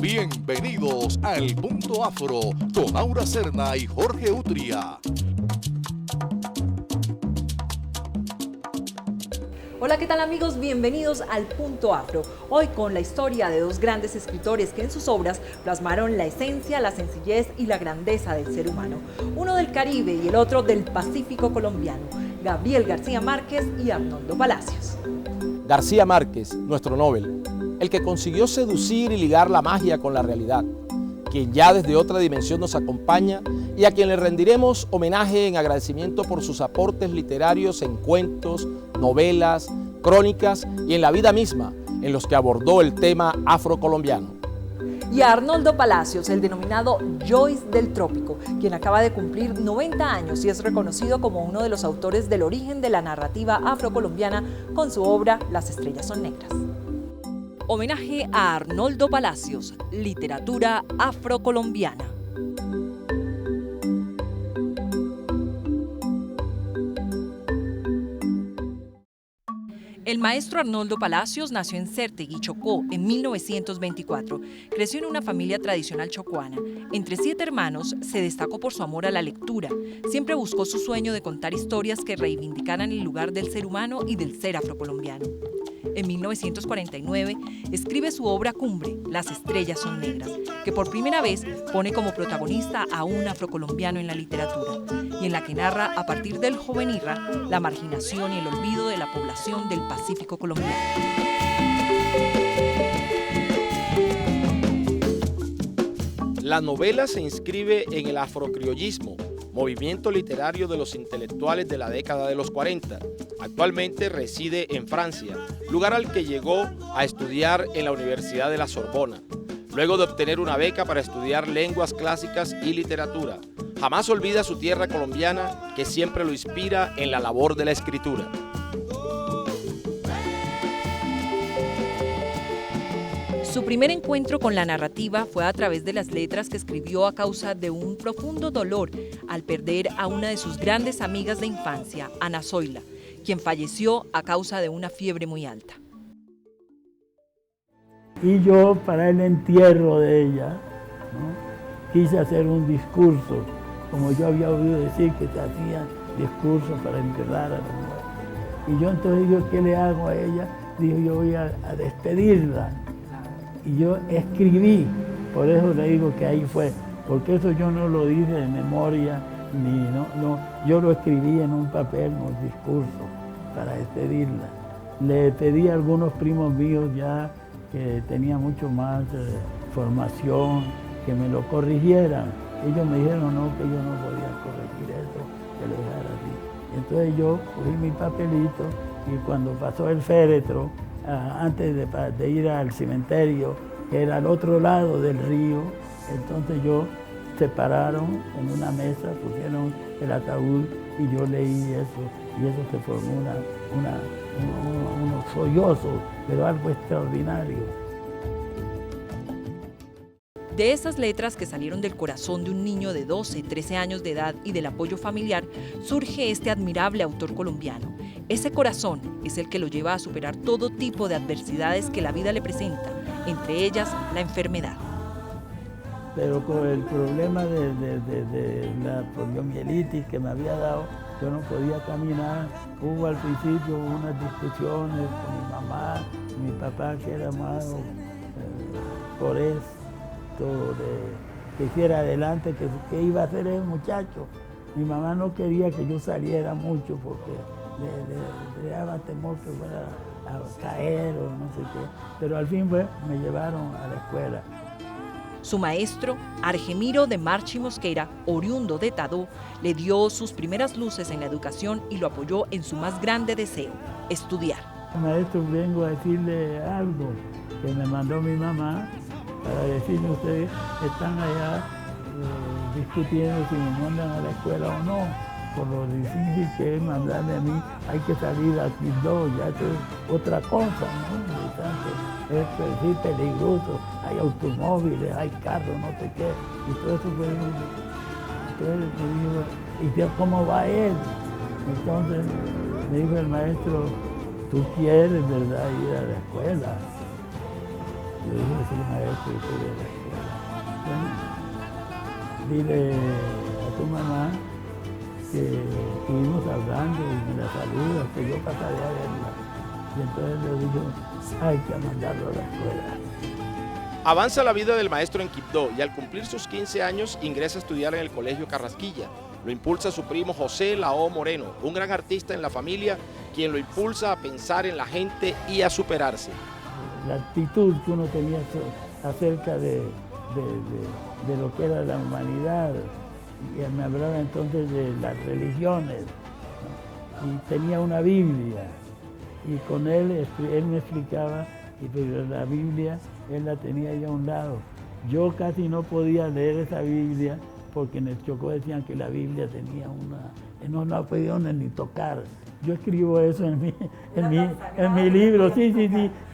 Bienvenidos al Punto Afro con Aura Serna y Jorge Utria. Hola, ¿qué tal amigos? Bienvenidos al Punto Afro. Hoy con la historia de dos grandes escritores que en sus obras plasmaron la esencia, la sencillez y la grandeza del ser humano. Uno del Caribe y el otro del Pacífico colombiano, Gabriel García Márquez y Arnoldo Palacios. García Márquez, nuestro Nobel, el que consiguió seducir y ligar la magia con la realidad, quien ya desde otra dimensión nos acompaña y a quien le rendiremos homenaje en agradecimiento por sus aportes literarios en cuentos, novelas, crónicas y en la vida misma, en los que abordó el tema afrocolombiano. Y a Arnoldo Palacios, el denominado Joyce del Trópico, quien acaba de cumplir 90 años y es reconocido como uno de los autores del origen de la narrativa afrocolombiana con su obra Las estrellas son negras. Homenaje a Arnoldo Palacios, literatura afrocolombiana. El maestro Arnoldo Palacios nació en Cértegui, Chocó, en 1924. Creció en una familia tradicional chocuana. Entre 7 hermanos, se destacó por su amor a la lectura. Siempre buscó su sueño de contar historias que reivindicaran el lugar del ser humano y del ser afrocolombiano. En 1949, escribe su obra cumbre, Las estrellas son negras, que por primera vez pone como protagonista a un afrocolombiano en la literatura, y en la que narra a partir del joven Irra la marginación y el olvido de la población del Pacífico colombiano. La novela se inscribe en el afrocriollismo, movimiento literario de los intelectuales de la década de los 40. Actualmente reside en Francia, lugar al que llegó a estudiar en la Universidad de la Sorbona, luego de obtener una beca para estudiar lenguas clásicas y literatura. Jamás olvida su tierra colombiana, que siempre lo inspira en la labor de la escritura. Su primer encuentro con la narrativa fue a través de las letras que escribió a causa de un profundo dolor al perder a una de sus grandes amigas de infancia, Ana Zoila, quien falleció a causa de una fiebre muy alta. Y yo, para el entierro de ella, ¿no?, quise hacer un discurso, como yo había oído decir que se hacían discursos para enterrar a la mujer. Y yo entonces digo, ¿qué le hago a ella? Digo, yo voy a despedirla. Y yo escribí, por eso le digo que ahí fue, porque eso yo no lo dije de memoria, yo lo escribí en un papel, un discurso, para despedirla. Le pedí a algunos primos míos ya que tenían mucho más formación, que me lo corrigieran. Ellos me dijeron no, que yo no podía corregir eso, que lo dejara así. Entonces yo cogí mi papelito y cuando pasó el féretro, antes de ir al cementerio, que era al otro lado del río, entonces se pararon en una mesa, pusieron el ataúd y yo leí eso, y eso se formó unos sollozos, pero algo extraordinario. De esas letras que salieron del corazón de un niño de 12, 13 años de edad y del apoyo familiar, surge este admirable autor colombiano. Ese corazón es el que lo lleva a superar todo tipo de adversidades que la vida le presenta, entre ellas la enfermedad. Pero con el problema de la poliomielitis que me había dado, yo no podía caminar. Hubo al principio unas discusiones con mi mamá, mi papá, que era más por esto, que hiciera adelante, que iba a hacer el muchacho. Mi mamá no quería que yo saliera mucho porque le daba temor que fuera a caer o no sé qué. Pero al fin me llevaron a la escuela. Su maestro, Argemiro de Marchi Mosquera, oriundo de Tadó, le dio sus primeras luces en la educación y lo apoyó en su más grande deseo, estudiar. Maestro, vengo a decirle algo que me mandó mi mamá para decirle a ustedes que están allá discutiendo si me mandan a la escuela o no, por lo difícil que es mandarme a mí. Hay que salir a Quibdó, ya esto es otra cosa, ¿no? Es sí, peligroso, hay automóviles, hay carros, no sé qué, y todo eso fue. Entonces me dijo, ¿y cómo va él? Entonces me dijo el maestro, tú quieres, ¿verdad?, ir a la escuela. Yo dije, sí, maestro, yo quería la escuela. Bueno, dile a tu mamá que estuvimos hablando y me la saluda, que yo pasaré a verla. Y entonces le dijo, hay que mandarlo a la escuela. Avanza la vida del maestro en Quibdó y al cumplir sus 15 años ingresa a estudiar en el Colegio Carrasquilla. Lo impulsa su primo José Lao Moreno, un gran artista en la familia, quien lo impulsa a pensar en la gente y a superarse. La actitud que uno tenía acerca de lo que era la humanidad, y me hablaba entonces de las religiones, ¿no? Y tenía una Biblia, y con él me explicaba, pero la Biblia él la tenía ahí a un lado. Yo casi no podía leer esa Biblia porque en el Chocó decían que la Biblia tenía no la podían ni tocar. Yo escribo eso en mi libro, sí.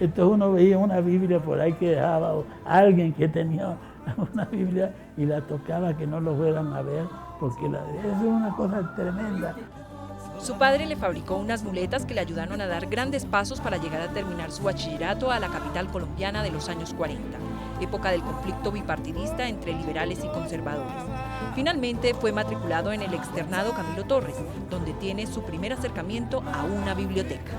Entonces uno veía una Biblia por ahí que dejaba, o alguien que tenía una Biblia y la tocaba, que no lo fueran a ver, porque eso es una cosa tremenda. Su padre le fabricó unas muletas que le ayudaron a dar grandes pasos para llegar a terminar su bachillerato a la capital colombiana de los años 40, época del conflicto bipartidista entre liberales y conservadores. Finalmente fue matriculado en el externado Camilo Torres, donde tiene su primer acercamiento a una biblioteca.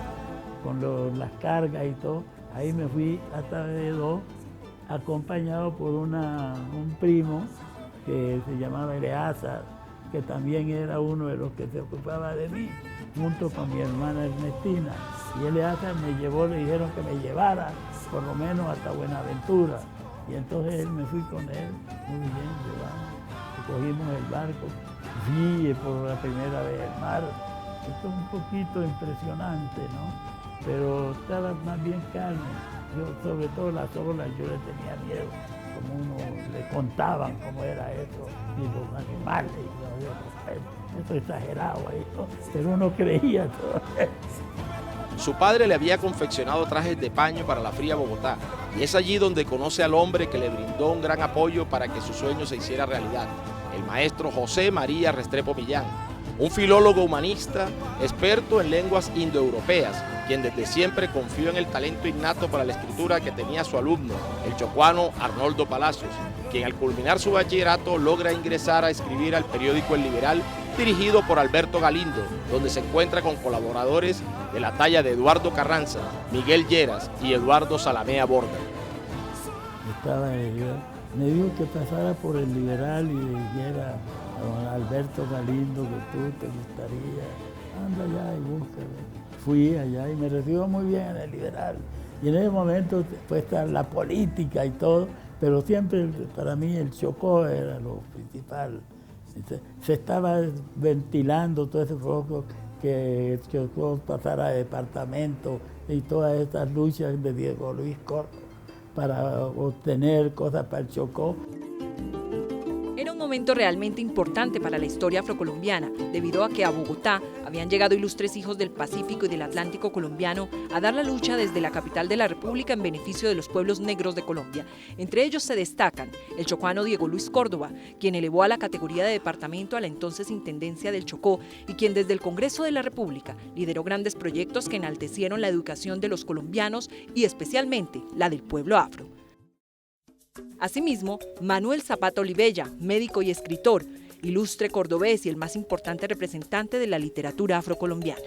Con las cargas y todo, ahí me fui hasta Vedó, acompañado por un primo que se llamaba Eleazar, que también era uno de los que se ocupaba de mí, junto con mi hermana Ernestina. Y Eleazar me llevó, le dijeron que me llevara, por lo menos hasta Buenaventura. Y entonces me fui con él, muy bien, llevamos, cogimos el barco, vi por la primera vez el mar. Esto es un poquito impresionante, ¿no? Pero estaba más bien calmo. Yo, sobre todo las olas, yo le tenía miedo, como uno le contaban cómo era eso, y los animales, y eso exagerado ahí, ¿no? Pero uno creía todo eso. Su padre le había confeccionado trajes de paño para la fría Bogotá, y es allí donde conoce al hombre que le brindó un gran apoyo para que su sueño se hiciera realidad, el maestro José María Restrepo Millán, un filólogo humanista, experto en lenguas indoeuropeas, quien desde siempre confió en el talento innato para la escritura que tenía su alumno, el chocuano Arnoldo Palacios, quien al culminar su bachillerato logra ingresar a escribir al periódico El Liberal, dirigido por Alberto Galindo, donde se encuentra con colaboradores de la talla de Eduardo Carranza, Miguel Lleras y Eduardo Salamea Borda. Estaba en el Liberal. Me dijo que pasara por El Liberal y dijera a don Alberto Galindo que tú te gustaría, anda allá y búscalo. Fui allá y me recibió muy bien en El Liberal. Y en ese momento fue estar la política y todo, pero siempre para mí el Chocó era lo principal. Se estaba ventilando todo ese foco que el Chocó pasara a departamento y todas estas luchas de Diego Luis Córdoba para obtener cosas para el Chocó. Era un momento realmente importante para la historia afrocolombiana, debido a que a Bogotá habían llegado ilustres hijos del Pacífico y del Atlántico colombiano a dar la lucha desde la capital de la República en beneficio de los pueblos negros de Colombia. Entre ellos se destacan el chocuano Diego Luis Córdoba, quien elevó a la categoría de departamento a la entonces Intendencia del Chocó y quien desde el Congreso de la República lideró grandes proyectos que enaltecieron la educación de los colombianos y especialmente la del pueblo afro. Asimismo, Manuel Zapata Olivella, médico y escritor, ilustre cordobés y el más importante representante de la literatura afrocolombiana.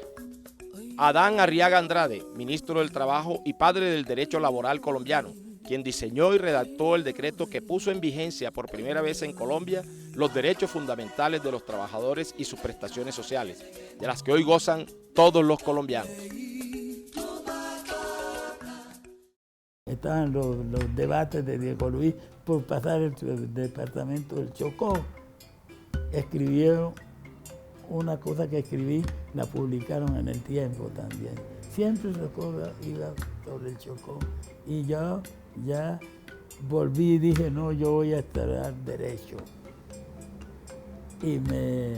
Adán Arriaga Andrade, ministro del Trabajo y padre del derecho laboral colombiano, quien diseñó y redactó el decreto que puso en vigencia por primera vez en Colombia los derechos fundamentales de los trabajadores y sus prestaciones sociales, de las que hoy gozan todos los colombianos. Estaban los debates de Diego Luis por pasar el departamento del Chocó. Escribieron una cosa que escribí, la publicaron en El Tiempo también. Siempre la cosa iba sobre el Chocó. Y yo ya volví y dije, no, yo voy a estudiar Derecho. Y me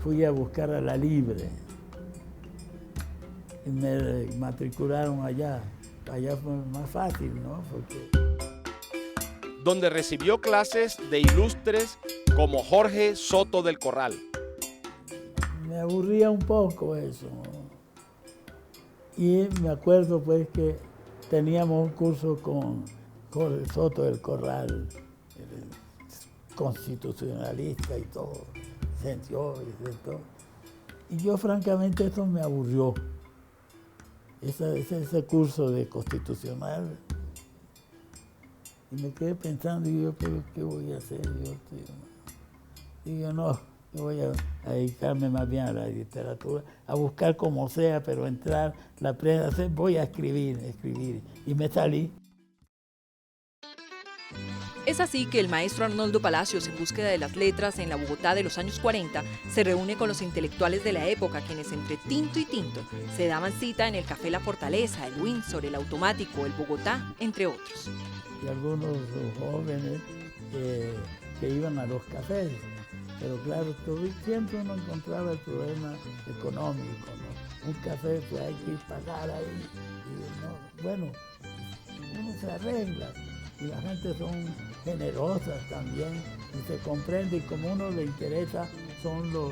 fui a buscar a La Libre. Y me matricularon allá. Allá fue más fácil, ¿no? Porque... donde recibió clases de ilustres como Jorge Soto del Corral. Me aburría un poco eso. Y me acuerdo pues que teníamos un curso Soto del Corral, constitucionalista y todo, y todo. Y yo francamente esto me aburrió, ese curso de constitucional. Y me quedé pensando, y yo, ¿qué voy a hacer? Digo, no, yo voy a dedicarme más bien a la literatura, a buscar como sea, pero entrar, la prensa, voy a escribir. Y me salí. Es así que el maestro Arnoldo Palacios, en búsqueda de las letras en la Bogotá de los años 40, se reúne con los intelectuales de la época, quienes entre tinto y tinto se daban cita en el Café La Fortaleza, el Windsor, el Automático, el Bogotá, entre otros. Y algunos jóvenes que iban a los cafés, pero claro, siempre uno encontraba el problema económico, ¿no? Un café, pues hay que pagar ahí, y no, bueno, uno se arregla. Y la gente son generosas también, y se comprende, y como a uno le interesa son lo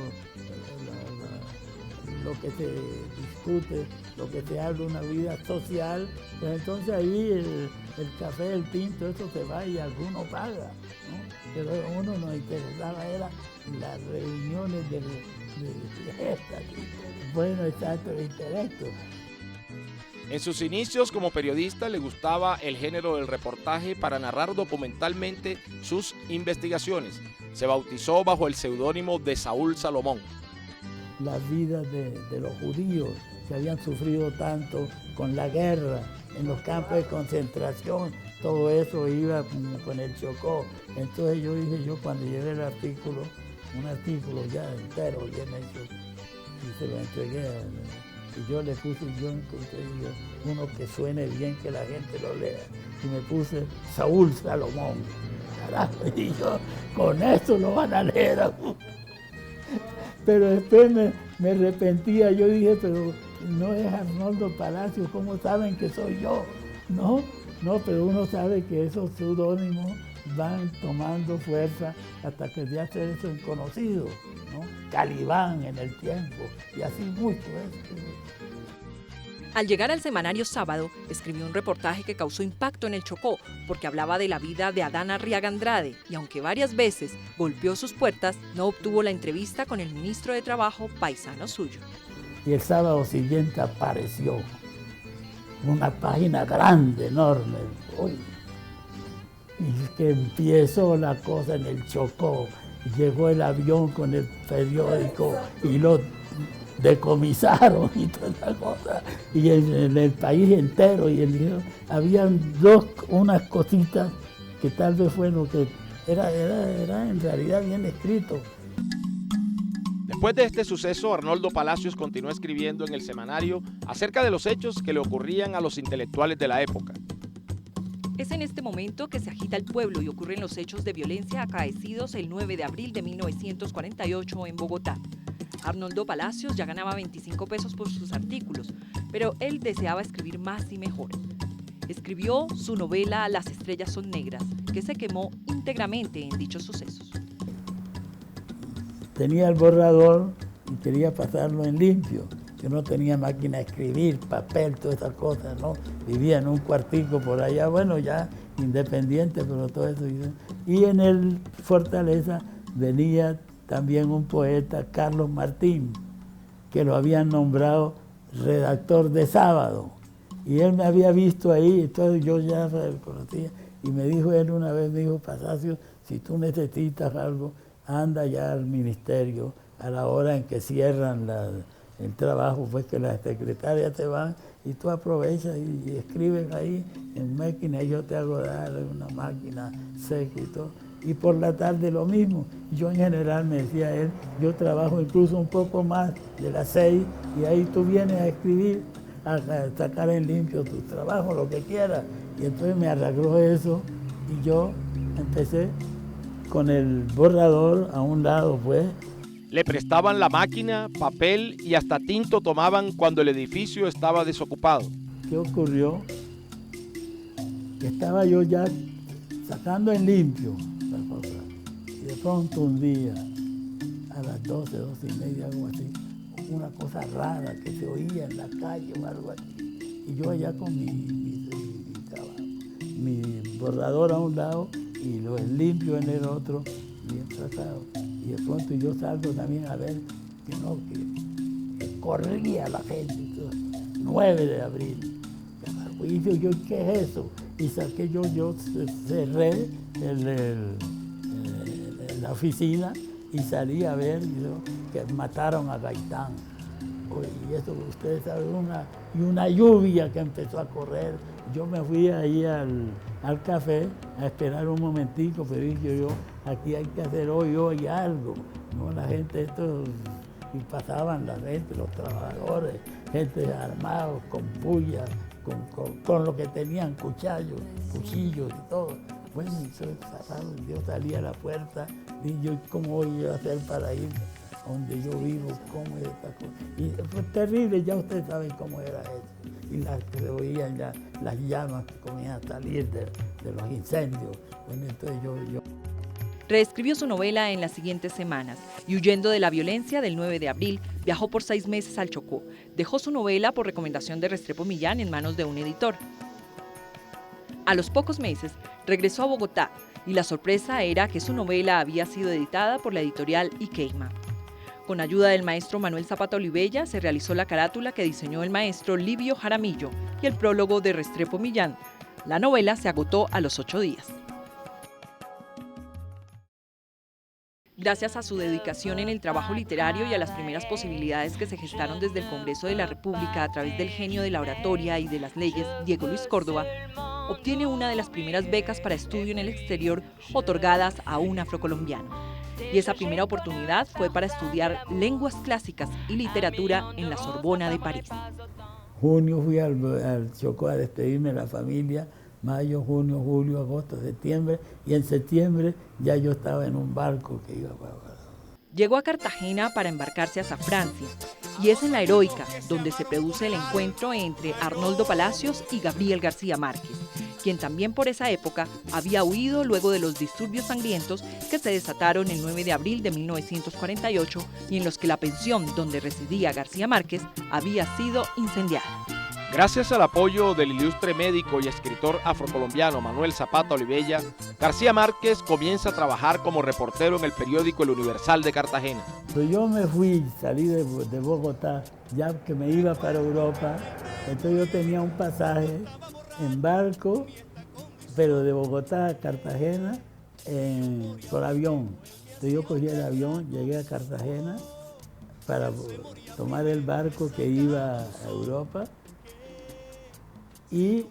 que se discute, lo que se habla, una vida social, pues entonces ahí el café, el tinto, eso se va y alguno paga, ¿no? Pero a uno nos interesaba era las reuniones de estas, bueno, exacto, el intelecto. En sus inicios como periodista le gustaba el género del reportaje para narrar documentalmente sus investigaciones. Se bautizó bajo el seudónimo de Saúl Salomón. Las vidas de los judíos que habían sufrido tanto con la guerra, en los campos de concentración, todo eso iba con el Chocó. Entonces yo dije, cuando llevé el artículo, un artículo ya entero, bien hecho, y se lo entregué y yo le puse, yo encontré uno que suene bien, que la gente lo lea. Y me puse Saúl Salomón. Carajo, y yo, con esto lo van a leer. Pero después me arrepentía, yo dije, pero no es Arnoldo Palacios, ¿cómo saben que soy yo? No, pero uno sabe que esos seudónimos van tomando fuerza hasta que ya se hacen conocidos, ¿no? Calibán en el tiempo, y así mucho. Al llegar al semanario Sábado, escribió un reportaje que causó impacto en el Chocó, porque hablaba de la vida de Adán Arriaga Andrade, y aunque varias veces golpeó sus puertas, no obtuvo la entrevista con el ministro de Trabajo, paisano suyo. Y el sábado siguiente apareció una página grande, enorme. Uy. Y que empezó la cosa en el Chocó. Llegó el avión con el periódico y lo decomisaron y toda esa cosa. Y en el país entero. Habían unas cositas que tal vez fue lo que era en realidad bien escrito. Después de este suceso, Arnoldo Palacios continuó escribiendo en el semanario acerca de los hechos que le ocurrían a los intelectuales de la época. Es en este momento que se agita el pueblo y ocurren los hechos de violencia acaecidos el 9 de abril de 1948 en Bogotá. Arnoldo Palacios ya ganaba 25 pesos por sus artículos, pero él deseaba escribir más y mejor. Escribió su novela Las estrellas son negras, que se quemó íntegramente en dichos sucesos. Tenía el borrador y quería pasarlo en limpio. Yo no tenía máquina de escribir, papel, todas esas cosas, ¿no? Vivía en un cuartico por allá, bueno, ya independiente, pero todo eso. Y en el Fortaleza venía también un poeta, Carlos Martín, que lo habían nombrado redactor de Sábado. Y él me había visto ahí, entonces yo ya lo conocía. Y me dijo él una vez, me dijo, Palacios, si tú necesitas algo, anda ya al ministerio a la hora en que cierran el trabajo, pues que las secretarias te van y tú aprovechas y escribes ahí en máquina y yo te hago dar una máquina seca y todo. Y por la tarde lo mismo. Yo en general, me decía él, yo trabajo incluso un poco más de las 6 y ahí tú vienes a escribir, a sacar en limpio tu trabajo, lo que quieras. Y entonces me arregló eso y yo empecé con el borrador a un lado, pues. Le prestaban la máquina, papel y hasta tinto tomaban cuando el edificio estaba desocupado. ¿Qué ocurrió? Que estaba yo ya sacando en limpio la cosa. Y de pronto un día, a las 12, 12:30, algo así, una cosa rara que se oía en la calle o algo así. Y yo allá con mi trabajo. mi bordador a un lado y lo limpio en el otro, bien tratado. Y de pronto yo salgo también a ver que corría la gente, 9 de abril. Y yo, ¿qué es eso? Y saqué yo cerré la oficina y salí a ver que mataron a Gaitán. Y eso, ustedes saben, una lluvia que empezó a correr. Yo me fui ahí al café a esperar un momentico, pero dije yo, aquí hay que hacer hoy algo. ¿No? La gente, y pasaban la gente, los trabajadores, gente armados, con pullas, con lo que tenían, cuchillos y todo. Bueno, yo salí a la puerta y yo, ¿cómo voy a hacer para ir donde yo vivo? ¿Cómo es esta cosa? Y fue terrible, ya ustedes saben cómo era eso. Y se oían ya las llamas que comienzan a salir de los incendios. Bueno, entonces yo Reescribió su novela en las siguientes semanas y, huyendo de la violencia del 9 de abril, viajó por 6 meses al Chocó. Dejó su novela por recomendación de Restrepo Millán en manos de un editor. A los pocos meses, regresó a Bogotá y la sorpresa era que su novela había sido editada por la editorial Ikeyma. Con ayuda del maestro Manuel Zapata Olivella se realizó la carátula que diseñó el maestro Livio Jaramillo y el prólogo de Restrepo Millán. La novela se agotó a los 8 días. Gracias a su dedicación en el trabajo literario y a las primeras posibilidades que se gestaron desde el Congreso de la República a través del genio de la oratoria y de las leyes, Diego Luis Córdoba, obtiene una de las primeras becas para estudio en el exterior otorgadas a un afrocolombiano. Y esa primera oportunidad fue para estudiar lenguas clásicas y literatura en la Sorbona de París. Junio fui al Chocó a despedirme de la familia. Mayo, junio, julio, agosto, septiembre, y en septiembre ya yo estaba en un barco que iba para... Llegó a Cartagena para embarcarse hacia Francia, y es en La Heroica donde se produce el encuentro entre Arnoldo Palacios y Gabriel García Márquez, quien también por esa época había huido luego de los disturbios sangrientos que se desataron el 9 de abril de 1948 y en los que la pensión donde residía García Márquez había sido incendiada. Gracias al apoyo del ilustre médico y escritor afrocolombiano Manuel Zapata Olivella, García Márquez comienza a trabajar como reportero en el periódico El Universal de Cartagena. Yo me fui, salí de Bogotá, ya que me iba para Europa, entonces yo tenía un pasaje en barco, pero de Bogotá a Cartagena por avión. Entonces yo cogí el avión, llegué a Cartagena para tomar el barco que iba a Europa. Y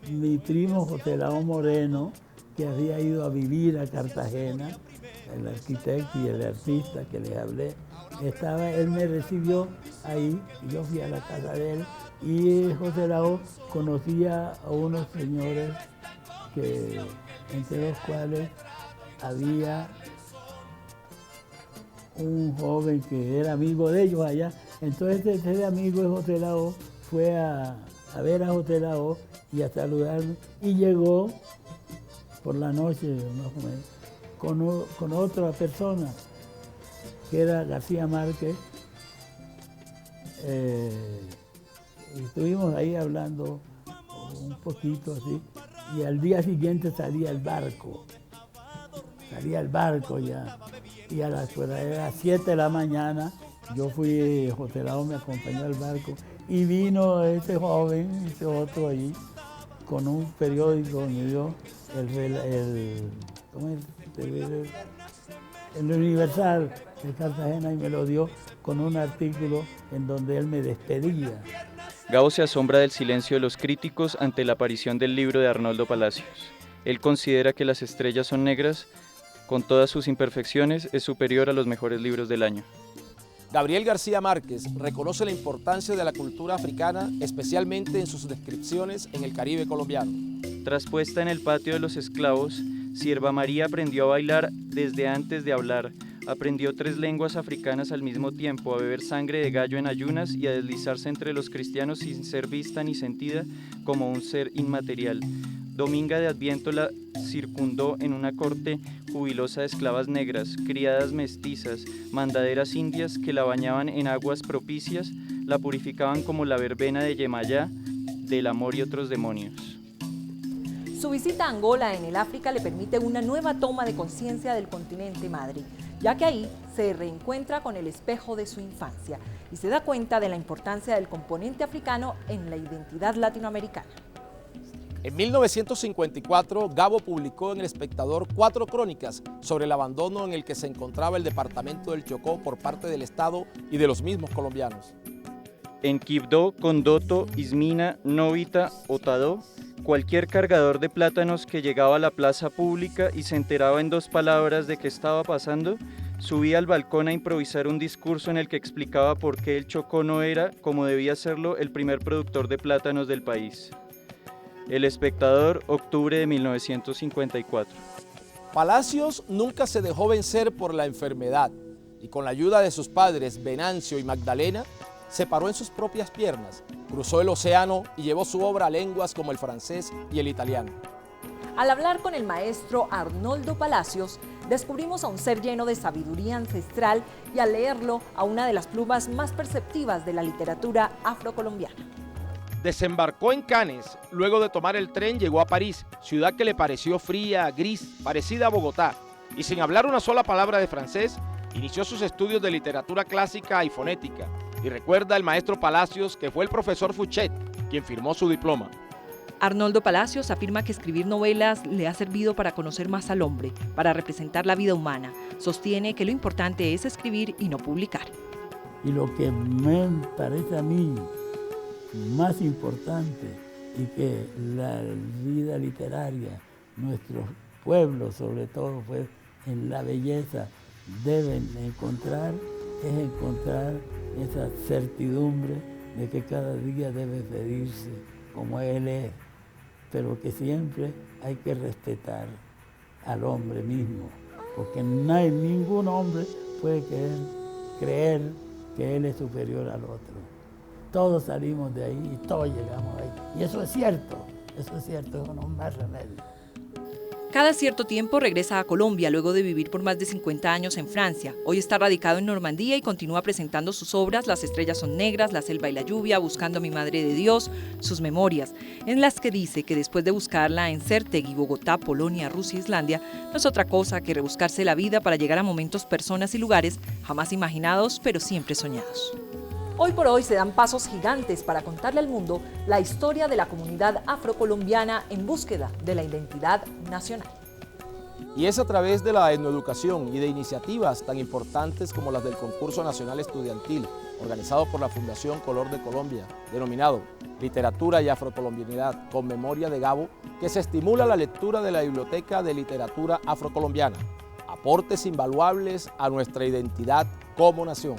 mi primo José Lao Moreno, que había ido a vivir a Cartagena, el arquitecto y el artista que les hablé, él me recibió ahí, y yo fui a la casa de él, y José Lao conocía a unos señores, entre los cuales había un joven que era amigo de ellos allá. Entonces ese amigo de José Lao fue a ver a José Lao y a saludarme, y llegó por la noche más o menos con otra persona que era García Márquez, y estuvimos ahí hablando un poquito así, y al día siguiente salía el barco ya, y a las 7 de la mañana yo fui, José Lao me acompañó al barco, y vino ese joven, ese otro ahí, con un periódico, me dio el Universal de Cartagena, y me lo dio con un artículo en donde él me despedía. Gabo se asombra del silencio de los críticos ante la aparición del libro de Arnoldo Palacios. Él considera que Las estrellas son negras, con todas sus imperfecciones, es superior a los mejores libros del año. Gabriel García Márquez reconoce la importancia de la cultura africana, especialmente en sus descripciones en el Caribe colombiano. Tras puesta en el patio de los esclavos, Sierva María aprendió a bailar desde antes de hablar, aprendió 3 lenguas africanas al mismo tiempo, a beber sangre de gallo en ayunas y a deslizarse entre los cristianos sin ser vista ni sentida como un ser inmaterial. Dominga de Adviento la circundó en una corte jubilosa de esclavas negras, criadas mestizas, mandaderas indias que la bañaban en aguas propicias, la purificaban como la verbena de Yemayá, del amor y otros demonios. Su visita a Angola en el África le permite una nueva toma de conciencia del continente madre, ya que ahí se reencuentra con el espejo de su infancia y se da cuenta de la importancia del componente africano en la identidad latinoamericana. En 1954, Gabo publicó en El Espectador 4 crónicas sobre el abandono en el que se encontraba el departamento del Chocó por parte del Estado y de los mismos colombianos. En Quibdó, Condoto, Ismina, Novita o Tadó, cualquier cargador de plátanos que llegaba a la plaza pública y se enteraba en 2 palabras de qué estaba pasando, subía al balcón a improvisar un discurso en el que explicaba por qué el Chocó no era, como debía serlo, el primer productor de plátanos del país. El Espectador, octubre de 1954. Palacios nunca se dejó vencer por la enfermedad y con la ayuda de sus padres, Venancio y Magdalena, se paró en sus propias piernas, cruzó el océano y llevó su obra a lenguas como el francés y el italiano. Al hablar con el maestro Arnoldo Palacios, descubrimos a un ser lleno de sabiduría ancestral y al leerlo a una de las plumas más perceptivas de la literatura afrocolombiana. Desembarcó en Cannes, luego de tomar el tren llegó a París, ciudad que le pareció fría, gris, parecida a Bogotá, y sin hablar una sola palabra de francés, inició sus estudios de literatura clásica y fonética, y recuerda el maestro Palacios que fue el profesor Fouchet quien firmó su diploma. Arnoldo Palacios afirma que escribir novelas le ha servido para conocer más al hombre, para representar la vida humana. Sostiene que lo importante es escribir y no publicar. Y lo que me parece a mí más importante y que la vida literaria, nuestros pueblos sobre todo, pues en la belleza deben encontrar, es encontrar esa certidumbre de que cada día debe pedirse como Él es, pero que siempre hay que respetar al hombre mismo, porque ningún hombre puede creer que Él es superior al otro. Todos salimos de ahí y todos llegamos ahí. Y eso es cierto, eso no es más remedio. Cada cierto tiempo regresa a Colombia luego de vivir por más de 50 años en Francia. Hoy está radicado en Normandía y continúa presentando sus obras Las estrellas son negras, La selva y la lluvia, Buscando a mi madre de Dios, sus memorias, en las que dice que después de buscarla en Certegui, Bogotá, Polonia, Rusia e Islandia, no es otra cosa que rebuscarse la vida para llegar a momentos, personas y lugares jamás imaginados, pero siempre soñados. Hoy por hoy se dan pasos gigantes para contarle al mundo la historia de la comunidad afrocolombiana en búsqueda de la identidad nacional. Y es a través de la etnoeducación y de iniciativas tan importantes como las del Concurso Nacional Estudiantil, organizado por la Fundación Color de Colombia, denominado Literatura y Afrocolombianidad con memoria de Gabo, que se estimula la lectura de la Biblioteca de Literatura Afrocolombiana, aportes invaluables a nuestra identidad como nación.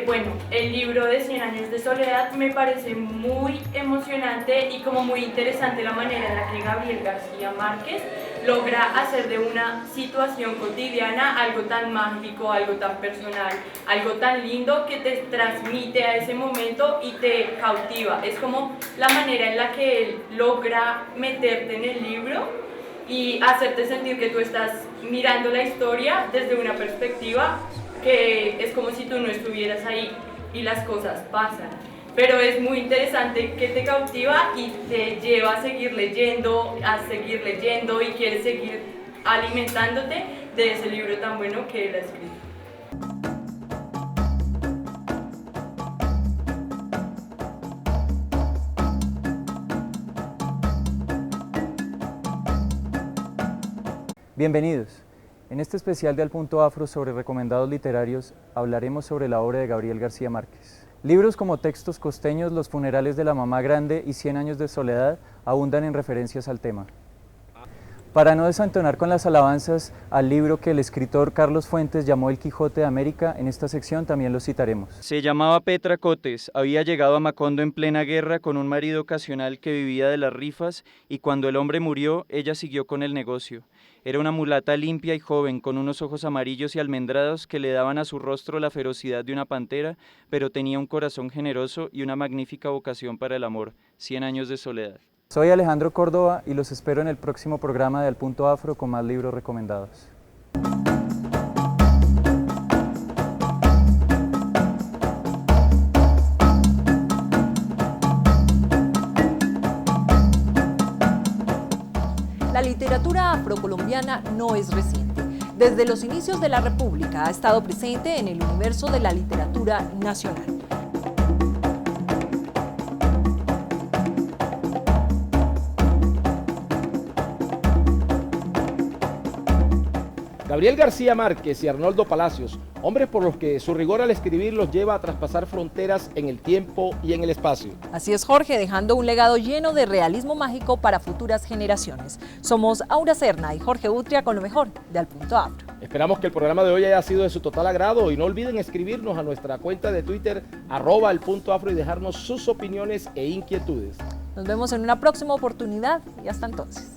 Bueno, el libro de 100 años de soledad me parece muy emocionante y como muy interesante la manera en la que Gabriel García Márquez logra hacer de una situación cotidiana algo tan mágico, algo tan personal, algo tan lindo que te transmite a ese momento y te cautiva. Es como la manera en la que él logra meterte en el libro y hacerte sentir que tú estás mirando la historia desde una perspectiva que es como si tú no estuvieras ahí y las cosas pasan. Pero es muy interesante que te cautiva y te lleva a seguir leyendo y quieres seguir alimentándote de ese libro tan bueno que él ha escrito. Bienvenidos. En este especial de Al Punto Afro sobre recomendados literarios hablaremos sobre la obra de Gabriel García Márquez. Libros como Textos costeños, Los funerales de la mamá grande y 100 años de soledad abundan en referencias al tema. Para no desentonar con las alabanzas al libro que el escritor Carlos Fuentes llamó El Quijote de América, en esta sección también lo citaremos. Se llamaba Petra Cotes, había llegado a Macondo en plena guerra con un marido ocasional que vivía de las rifas y cuando el hombre murió, ella siguió con el negocio. Era una mulata limpia y joven, con unos ojos amarillos y almendrados que le daban a su rostro la ferocidad de una pantera, pero tenía un corazón generoso y una magnífica vocación para el amor. 100 años de soledad. Soy Alejandro Córdoba y los espero en el próximo programa de Al Punto Afro con más libros recomendados. La literatura afrocolombiana no es reciente. Desde los inicios de la República ha estado presente en el universo de la literatura nacional. Gabriel García Márquez y Arnoldo Palacios, hombres por los que su rigor al escribir los lleva a traspasar fronteras en el tiempo y en el espacio. Así es, Jorge, dejando un legado lleno de realismo mágico para futuras generaciones. Somos Aura Serna y Jorge Utria con lo mejor de Al Punto Afro. Esperamos que el programa de hoy haya sido de su total agrado y no olviden escribirnos a nuestra cuenta de Twitter @elpuntoafro y dejarnos sus opiniones e inquietudes. Nos vemos en una próxima oportunidad y hasta entonces.